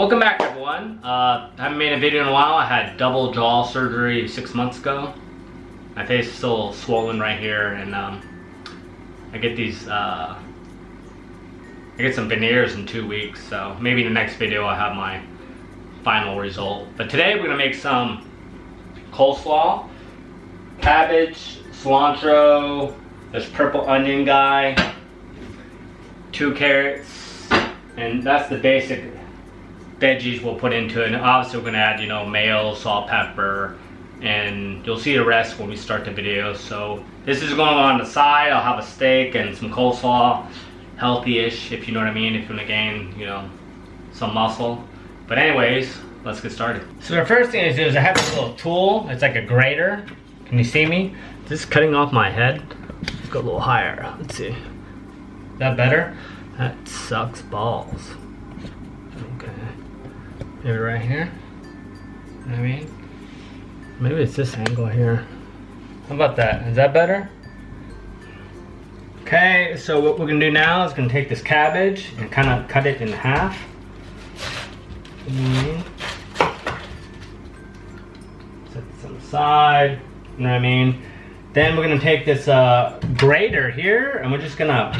Welcome back, everyone. I haven't made a video in a while. I had double jaw surgery 6 months ago. My face is still swollen right here, and I get these. I get some veneers in 2 weeks, so maybe in the next video I'll have my final result. But today we're gonna make some coleslaw, cabbage, cilantro. There's purple onion guy, 2 carrots, and that's the basic veggies we'll put into it. And obviously we're gonna add, you know, mayo, salt, pepper, and you'll see the rest when we start the video. So this is going on the side. I'll have a steak and some coleslaw, healthy-ish, if you know what I mean, if you want to gain, you know, some muscle. But anyways, let's get started. So the first thing is I have this little tool. It's like a grater. Can you see me? This is cutting off my head. Let's go a little higher. Let's see. Is that better? That sucks balls. Okay. Maybe right here. You know what I mean? Maybe it's this angle here. How about that? Is that better? Okay, so what we're gonna do now is gonna take this cabbage and kind of cut it in half. Set this on the side. You know what I mean? Then we're gonna take this grater here, and we're just gonna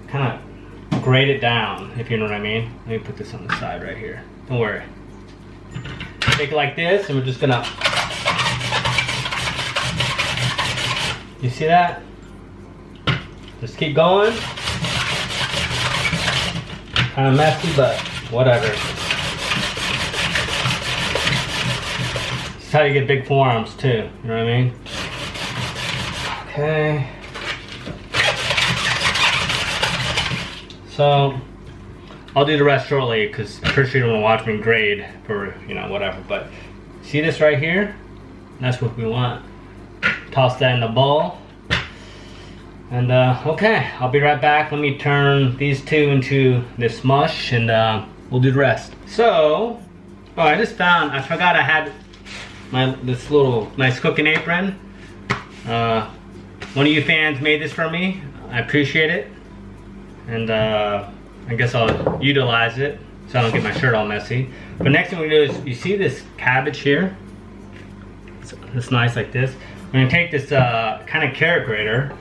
kind of grate it down, if you know what I mean. Let me put this on the side right here. Don't worry. Take it like this, and we're just gonna. You see that? Just keep going. Kind of messy, but whatever. This is how you get big forearms too. You know what I mean? Okay. So I'll do the rest shortly because I'm pretty sure you don't want to watch me grade for, you know, whatever. But see this right here? That's what we want. Toss that in the bowl. And okay, I'll be right back. Let me turn these two into this mush, and we'll do the rest. So, oh, I just found, I forgot I had this little nice cooking apron. One of you fans made this for me. I appreciate it. And I guess I'll utilize it so I don't get my shirt all messy. But next thing we're gonna do is, you see this cabbage here? It's nice like this. We're gonna take this kind of carrot grater.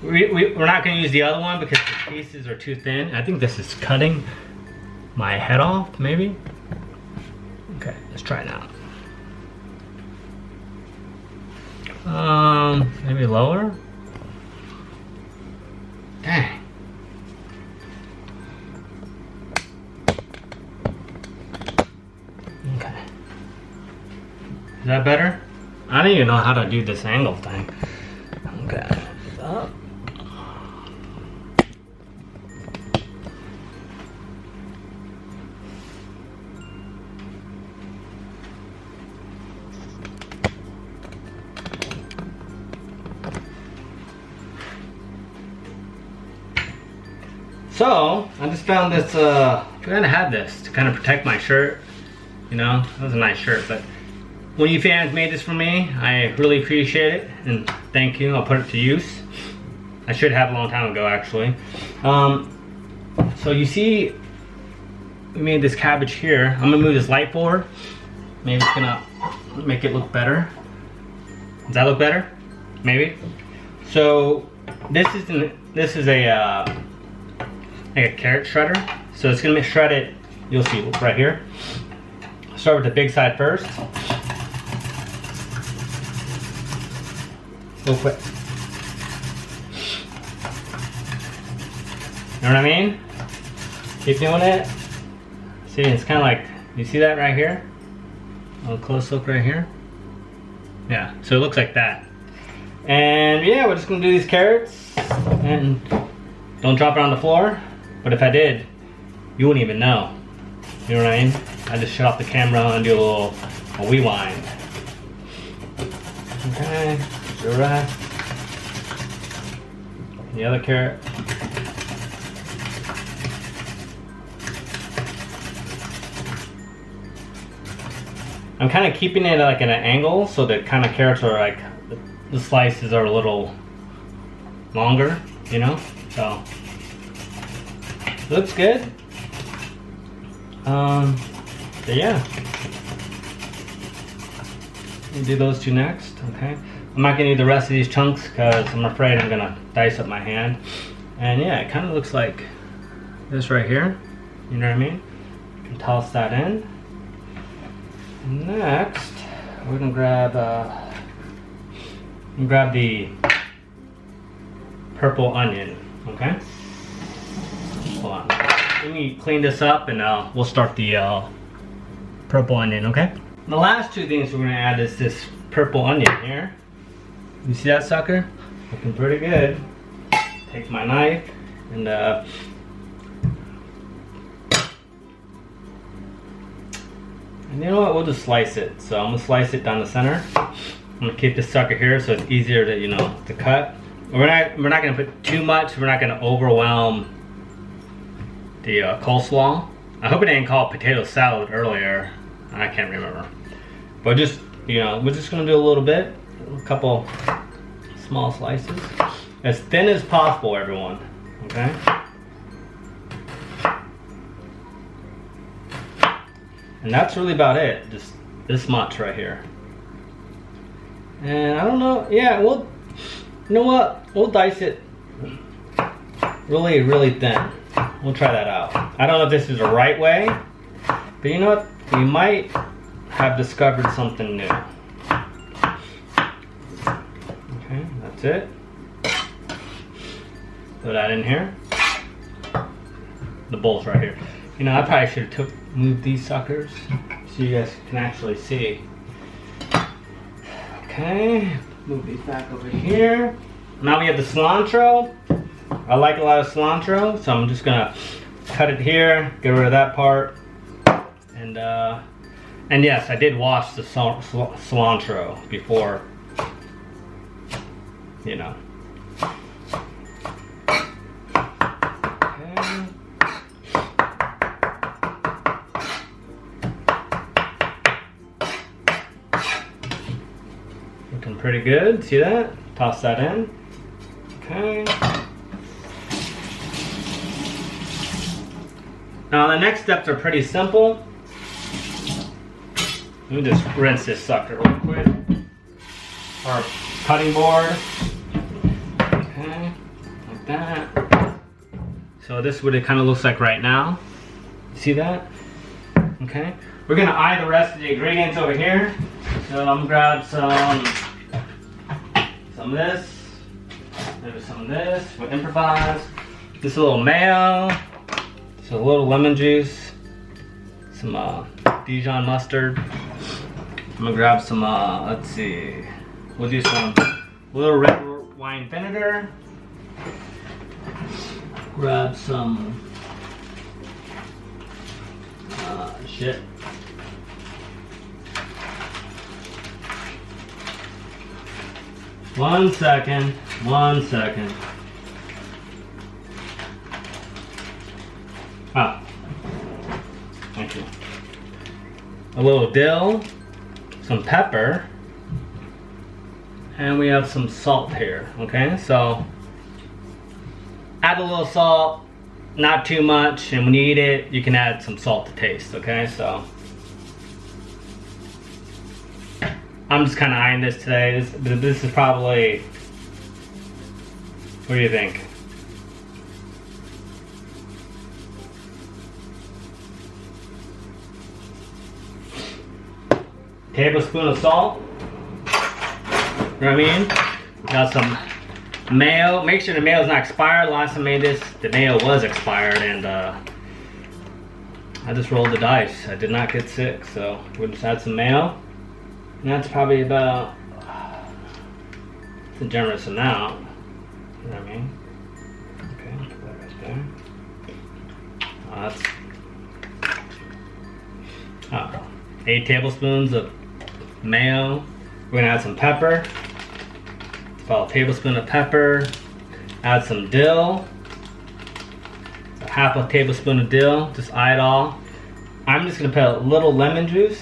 We're not gonna use the other one because the pieces are too thin. I think this is cutting my head off, maybe? Okay, let's try it out. Maybe lower? Dang. Okay. Is that better? I don't even know how to do this angle thing. Okay. Up. So, I just found this, I forgot I had this to kind of protect my shirt. You know, that was a nice shirt, but one of you fans made this for me. I really appreciate it, and thank you. I'll put it to use. I should have a long time ago, actually. So you see, we made this cabbage here. I'm gonna move this light forward. Maybe it's gonna make it look better. Does that look better? Maybe. So this is a like a carrot shredder. So it's gonna shred it. You'll see right here. Start with the big side first. Real quick. You know what I mean? Keep doing it. See, it's kind of like, you see that right here? A little close look right here. Yeah, so it looks like that. And yeah, we're just gonna do these carrots, and don't drop it on the floor. But if I did, you wouldn't even know. You know what I mean? I just shut off the camera and do a rewind. Okay, the rest. The other carrot. I'm kind of keeping it like at an angle so that kind of carrots are like, the slices are a little longer, you know? So, looks good. So yeah. We'll do those two next, okay? I'm not gonna do the rest of these chunks because I'm afraid I'm gonna dice up my hand. And yeah, it kind of looks like this right here. You know what I mean? You can toss that in. Next, we're gonna grab the purple onion, okay? Hold on. Let me clean this up and we'll start the purple onion, okay? The last two things we're gonna add is this purple onion here. You see that sucker? Looking pretty good. Take my knife and you know what? We'll just slice it. So I'm gonna slice it down the center. I'm gonna keep this sucker here so it's easier to, you know, to cut. We're not gonna put too much. We're not gonna overwhelm the coleslaw. I hope I didn't call it potato salad earlier. I can't remember. But just, you know, we're just gonna do a little bit, a couple small slices, as thin as possible, everyone. Okay. And that's really about it. Just this much right here. And I don't know. Yeah, you know what? We'll dice it really, really thin. We'll try that out. I don't know if this is the right way, but you know what? We might have discovered something new. Okay, that's it. Throw that in here. The bowl's right here. You know, I probably should have moved these suckers so you guys can actually see. Okay, move these back over here. Now we have the cilantro. I like a lot of cilantro, so I'm just gonna cut it here, get rid of that part, and yes, I did wash the cilantro before, you know. Okay. Looking pretty good. See that? Toss that in. Okay. Now the next steps are pretty simple. Let me just rinse this sucker real quick. Our cutting board. Okay, like that. So this is what it kind of looks like right now. See that? Okay. We're gonna eye the rest of the ingredients over here. So I'm gonna grab some of this. Maybe some of this. We'll improvise. This is a little mayo. So a little lemon juice, some Dijon mustard. I'm gonna grab some, let's see, we'll do some little red wine vinegar. Grab some, shit. One second. Ah, thank you. A little dill, some pepper, and we have some salt here, okay? So, add a little salt, not too much, and when you eat it, you can add some salt to taste, okay? So, I'm just kind of eyeing this today. This is probably, what do you think? Tablespoon of salt. You know what I mean? Got some mayo. Make sure the mayo is not expired. Last time I made this, the mayo was expired, and I just rolled the dice. I did not get sick, so we'll just add some mayo. And that's probably about, it's a generous amount. You know what I mean? Okay, put that right there. That's 8 tablespoons of mayo. We're gonna add some pepper. It's about a tablespoon of pepper. Add some dill. So half a tablespoon of dill. Just eye it all. I'm just gonna put a little lemon juice.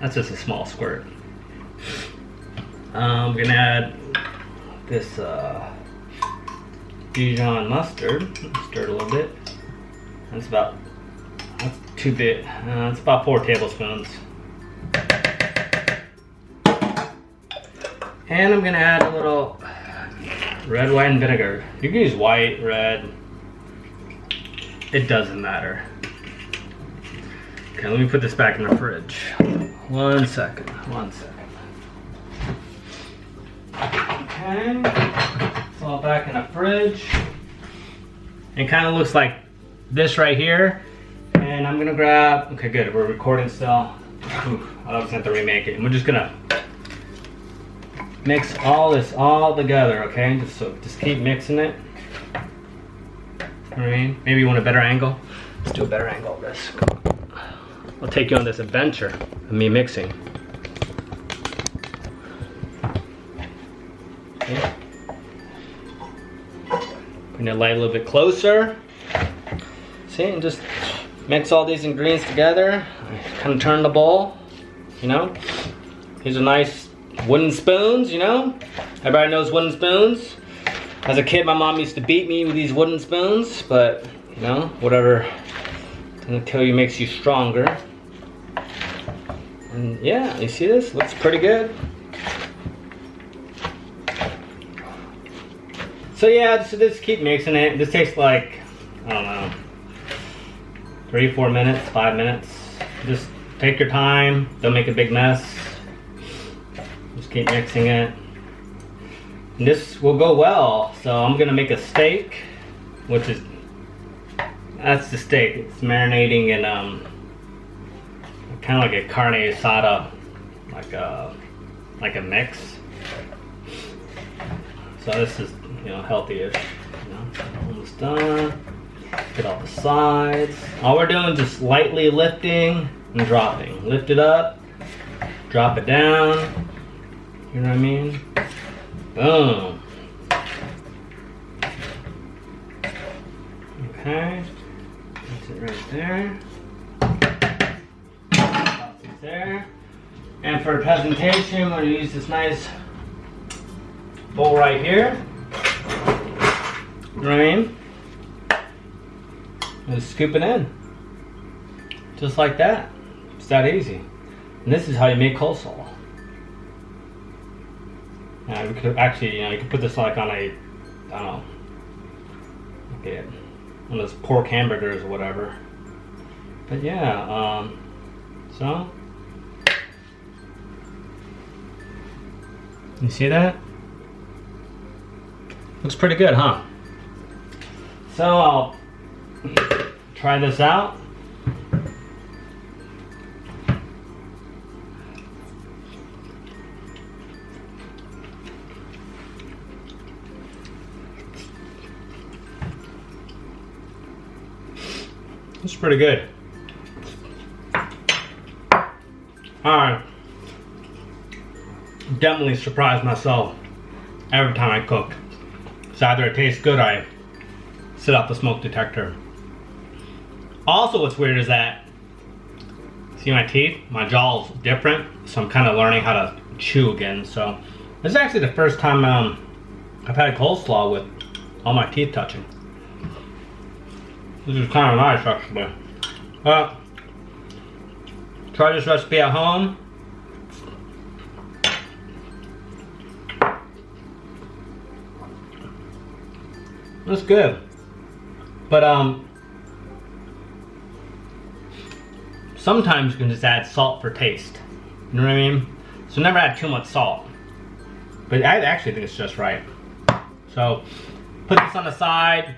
That's just a small squirt. I'm gonna add this Dijon mustard. Stir it a little bit. That's 2 big. It's about 4 tablespoons. And I'm gonna add a little red wine vinegar. You can use white, red. It doesn't matter. Okay, let me put this back in the fridge. 1 second. Okay, it's all back in the fridge. It kind of looks like this right here. And I'm gonna grab, okay good, we're recording still. Oof, I was gonna have to remake it. And we're just gonna mix all this all together, okay? Just keep mixing it. You know what I mean? Maybe you want a better angle? Let's do a better angle of this. I'll take you on this adventure of me mixing. Okay. Bring the light a little bit closer. See, and just mix all these ingredients together. Kind of turn the bowl, you know? These are nice wooden spoons, you know? Everybody knows wooden spoons. As a kid, my mom used to beat me with these wooden spoons, but, you know, whatever doesn't kill you makes you stronger. And yeah, you see this? Looks pretty good. So yeah, so just keep mixing it. This takes like, I don't know, 3-4 minutes, 5 minutes. Just take your time, don't make a big mess. Just keep mixing it. And this will go well. So I'm gonna make a steak, which is, that's the steak. It's marinating in kind of like a carne asada, like a mix. So this is, you know, healthy-ish. You know, almost done. Get all the sides. All we're doing is just lightly lifting and dropping. Lift it up, drop it down. You know what I mean? Boom. Okay. That's it right there. Toss it there. And for presentation, we're going to use this nice bowl right here. You know what I mean? Just scoop it in. Just like that. It's that easy. And this is how you make coleslaw. We could actually, you know, you could put this like on a, I don't know, like one of those pork hamburgers or whatever. But yeah, so. You see that? Looks pretty good, huh? So I'll try this out. It's pretty good. Alright. Definitely surprise myself every time I cook. So either it tastes good or I set off the smoke detector. Also what's weird is that, see my teeth? My jaw's different, so I'm kind of learning how to chew again. So this is actually the first time I've had coleslaw with all my teeth touching. This is kind of nice actually. Try this recipe at home. That's good. But sometimes you can just add salt for taste. You know what I mean? So never add too much salt. But I actually think it's just right. So put this on the side.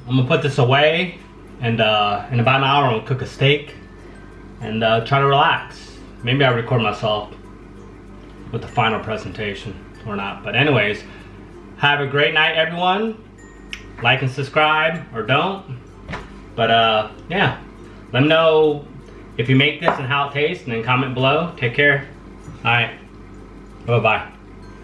I'm gonna put this away, and in about an hour I'm gonna cook a steak and try to relax. Maybe I'll record myself with the final presentation or not. But anyways, have a great night everyone. Like and subscribe or don't. But yeah, let me know if you make this and how it tastes, and then comment below. Take care. Alright, bye bye.